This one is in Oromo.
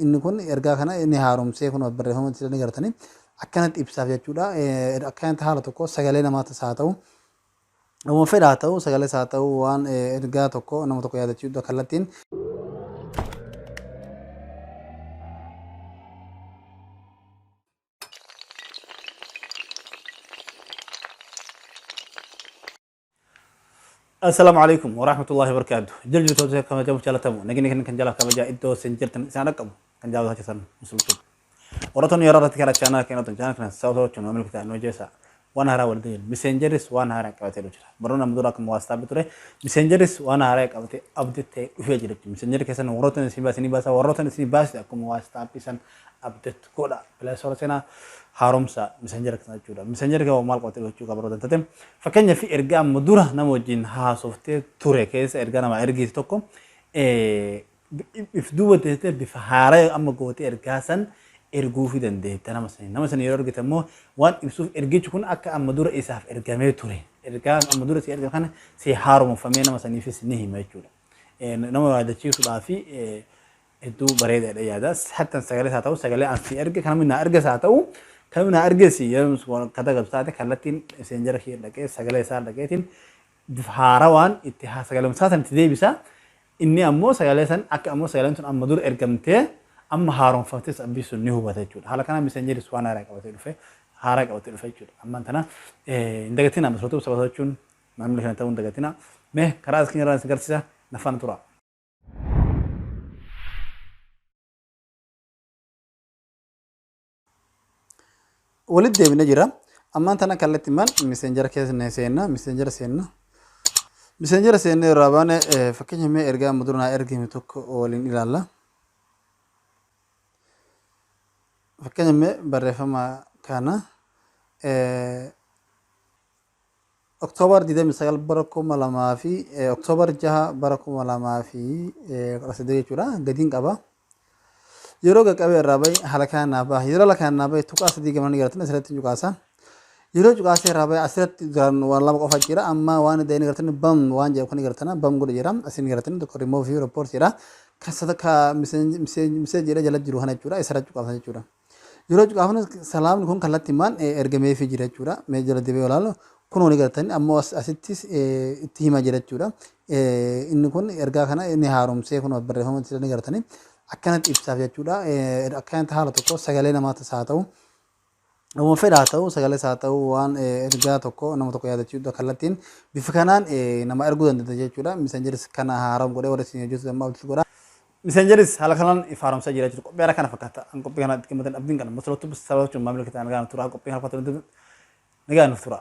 inni kun ergaa kana inni haaromsee kun barreeffama jedhanii gartanii akkanatti ibsaaf jechuudha. Akkanatti haala tokko sagalee namaatis haa ta'u nama fedhaa haa ta'u sagalee haa ta'u waan ergaa tokko nama tokko yaadachiisuudha kallattiin. السلام عليكم ورحمة الله وبركاته. جل جل كما جاب جلتمو نجني كن جلا كما جاء إدو سنجرتن سانكم كن جاب هذا سن مسلوك. ورطن يرى رتك على channel كنا تنجان كنا سووا channel ملك تانو جيسا. وانا هرا ولدين messengeris وانا هرا كواتي لوجرا. برونا مدورا كم واسطة بتوره messengeris وانا هرا كواتي update وفي جريت. messenger كيسن ورطن سني باسا ورطن سني باس كم واسطة بيسن update كودا. بلا سورة سنا haaromsa messenger kana jechuudha. Messenger ka maal qote gochuu qaba rodan tatem fakkeenya fi ergaa mudura nama wajjin haasoftee ture keessa ergaa nama ergiiti tokko if duuba teessee bifa haaraa amma gootee ergaa san erguu fi dandeetta nama san yeroo ergite immoo waan ibsuuf ergichi kun akka amma dura isaaf ergamee ture ergaa amma dura si erga kana si haaromfamee nama saniifis ni hima jechuudha. Nama yaadachiisuudhaa fi hedduu bareedaadha yaada. Hattan sagalee haa ta'u sagalee an si erge kana minna ergas haa ta'u كمنا أرجسي يوم كذا قبل ساعة خلتين سنجر خير لقيه سجل سار لقيتين بحاروان اتحاد سجل مسافة تدي بسا إني أمو سجل سن أك أمو سجل سن أم مدور إرجمته أم هارون فتس أبي سنيه هو بتجود حالا كنا مسنجر سوانا رأيك بتلفه هارك بتلفه جود أما أنتنا دقتنا مسرتو سبعة جون ما نملك نتاون دقتنا مه كراس كنيرة سجل سا نفان ترى ولد من جرا أما أنت أنا كلت مال messenger كيس نسينا messenger سينا رابانة فكيني مي إرجع مدرنا إرجع متوك ولين إلى الله فكيني مي بريفة ما كان أكتوبر دي مثال بركو ملا ما في أكتوبر جها بركو ملا ما في رصيدي جورا قديم كابا يروق كابي رابي حلقان نابا يرو لكان نابا توكاس دي كمان يقولون أسرت توكاسا يرو توكاس رابي أسرت جران والله ما قفا جرا أما وان دين يقولون بام وان جاي كوني يقولون بام قول جرام أسين يقولون تو ريموف يو ريبورت جرا كسر كا مسج جرا جلد جروهنا جورا أسرت توكاسا جورا يرو توكاسنا سلام لكم كلا تيمان إرجمي في جرا جورا ميجر دبي ولا كوني يقولون أما أسيتيس تيما جرا جورا إنه كون إرجع خنا إنه هاروم سه كون بريهم تيجي يقولون akkanatti ibsaaf jechuudha. Akkanatti haala tokko sagalee namaatis haa ta'u nama fedhaa haa ta'u sagalee haa ta'u waan ergaa tokko nama tokko yaadachiisuudha kallattiin bifa kanaan nama erguu dandeenya jechuudha. Messengeris kana haaram godhee warra isin hojjetu amma hojjetu godha. Messengeris haala kanaan ifaaromsaa jira jechuudha. Qophii haala kana fakkaata. An qophii kana qimmataan abdiin kana masalootu sababa maamila kitaa nagaan tura qophii haala fakkaatu nagaan tura.